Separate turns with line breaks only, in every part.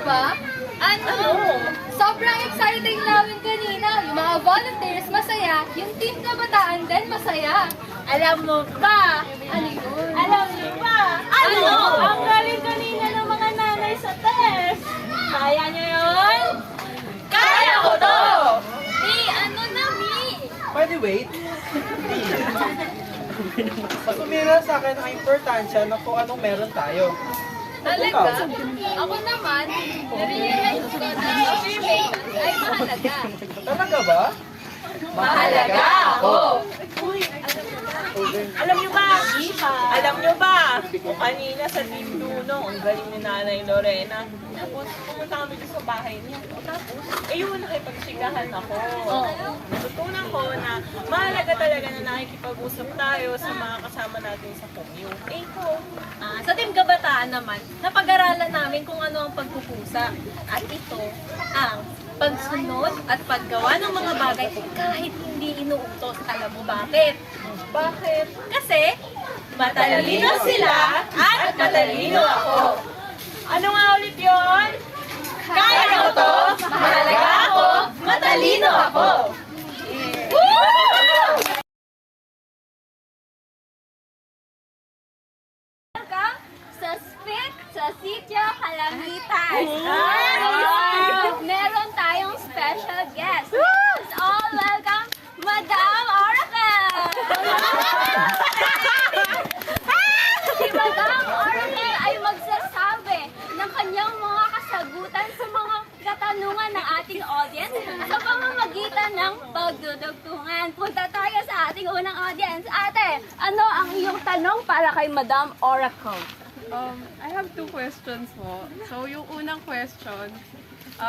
ba? Ano? Sobrang exciting namin kanina. Yung mga volunteers masaya, yung team kabataan din masaya.
Alam mo ba?
Ano yun?
Alam mo ba?
Ano?
Ang galing kanina ng mga nanay sa test. Kaya niyo yun? Kaya ko to!
Ano na, Mi?
Pwede wait? Mas umira sa akin ang importansya na kung anong meron tayo.
Talaga? Ako naman, na-realize ko na affirmations ay mahalaga.
Talaga ba?
Mahalaga ako!
Alam niyo ba? Alam niyo ba? Kung kanina sa Team Duno, ang galing ni Nanay Lorena. Tapos pumunta kami doon sa bahay niya. Tapos, ayun, nakipagsigahan ako. Natutunan ko na mahalaga talaga na nakikipag-usap tayo sa mga kasama natin sa commute. Ko.
Sa Team Kabataan naman, napag-aralan namin kung ano ang pagkukusa. At ito ang pagsunod at paggawa ng mga bagay kahit hindi inuutos. Alam mo bakit?
Bakit?
Kasi matalino sila at matalino ako.
Ano nga ulit yun?
Kaya ko to, mahalaga ako, matalino ako.
Welcome sa SPIC sa Sitio Kalangitan. Meron tayong special guest. Let's all welcome Madam Oracle! Si Madam Oracle ay magsasabi ng kanyang mga kasagutan sa mga katanungan ng ating audience sa pamamagitan ng pagdudugtungan. Punta tayo sa ating unang audience. Ate, ano ang iyong tanong para kay Madam Oracle?
I have two questions po. So, yung unang question,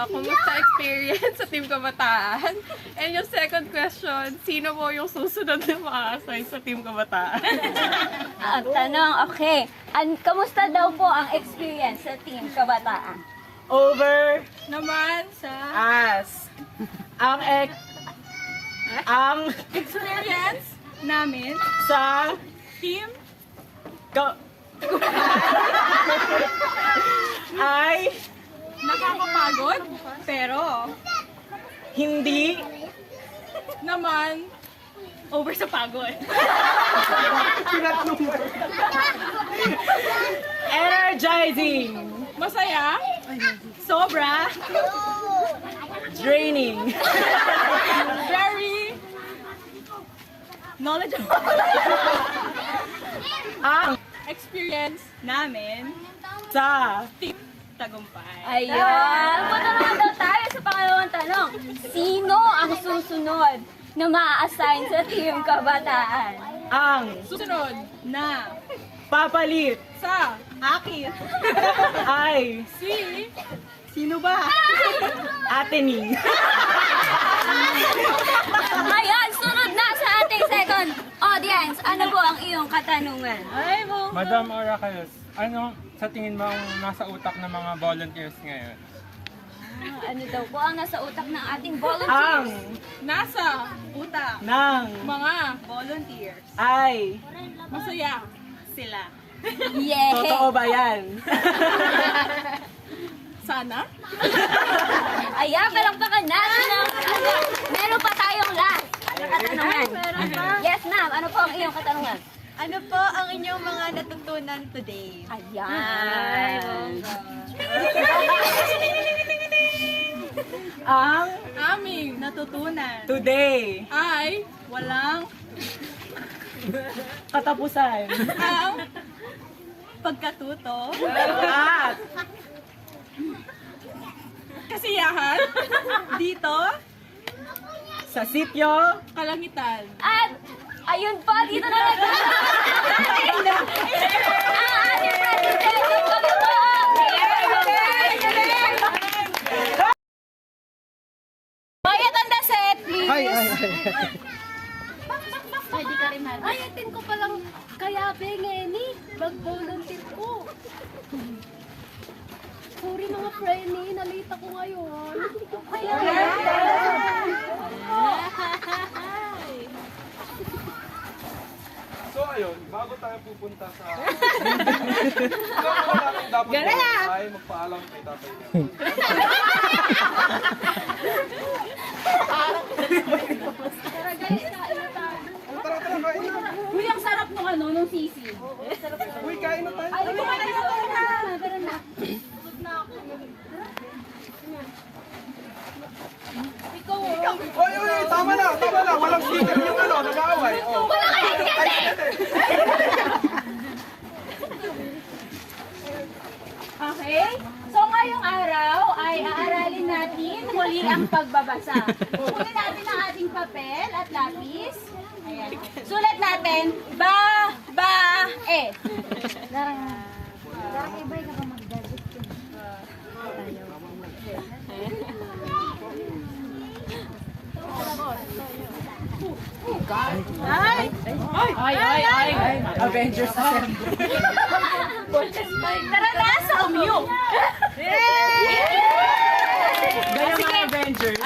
kumusta experience sa Team Kabataan? And yung second question, sino po yung susunod na ma-assign sa Team Kabataan?
Ang tanong, okay. Kamusta daw po ang experience sa Team Kabataan?
Over
Naman sa
as ang
experience namin,
sa
team,
ka- ay
nakakapagod, pero
hindi
naman over sa pagod.
energizing,
Masaya,
sobra, draining,
very
Knowledgeable.
ang
experience namin,
sa
team tagumpay.
Ayun! Punta naman daw tayo sa pangalawang tanong. Sino ang susunod na ma-assign sa Team Kabataan?
ang
Susunod na
papalit
sa
Akin.
ay
Sino ba?
atening.
Ngayon, sunod na sa ating second audience. Ano po ang iyong katanungan?
Madam Oracles, ano sa tingin mo ang nasa utak ng mga volunteers ngayon?
Ano daw po ang nasa utak ng ating
Ang
volunteers?
nasa utak
ng
mga
Volunteers.
ay
masaya.
Sila.
Yay!
totoo ba yan?
Sana.
Ayan, palakpakan natin ang meron pa tayong last na katanungan. Yes, ma'am. Ano po ang iyong katanungan?
Ano po ang inyong mga natutunan today?
Ayan.
ang
Aming
Natutunan
today
ay
walang
katapusan
ang
pagkatuto
at
kasiyahan
dito
sa sityo
kalangitan.
At, ayun po, dito na lang. Ang ating presentation kami po ang Bayat ang daset, please. Pwede ka rin, man. Ay, atin ko palang kaya bengeni. Mag-volunteer ko. Sorry mga friend, nalita ko ngayon. Kaya,
So ayun, bago tayo pupunta sa... Kailangan dapat ay magpaalam kay tatay niya. Tara, kain na.
Uy, ang sarap nung ano, nung sisi.
Uy, kain na tayo.
Ay, kumain na tayo na. Tara na. Ikaw,
Uy, tama na. Walang sticker yung ano, nag-aaway. Oh.
Okay? So ngayong araw ay aaralin natin muli ang pagbabasa. Kunin natin ang ating papel at lapis. Ayan. Sulat natin, e.
Avengers Assemble.
Tara na, sa umyo!
Ganyan mga Avengers.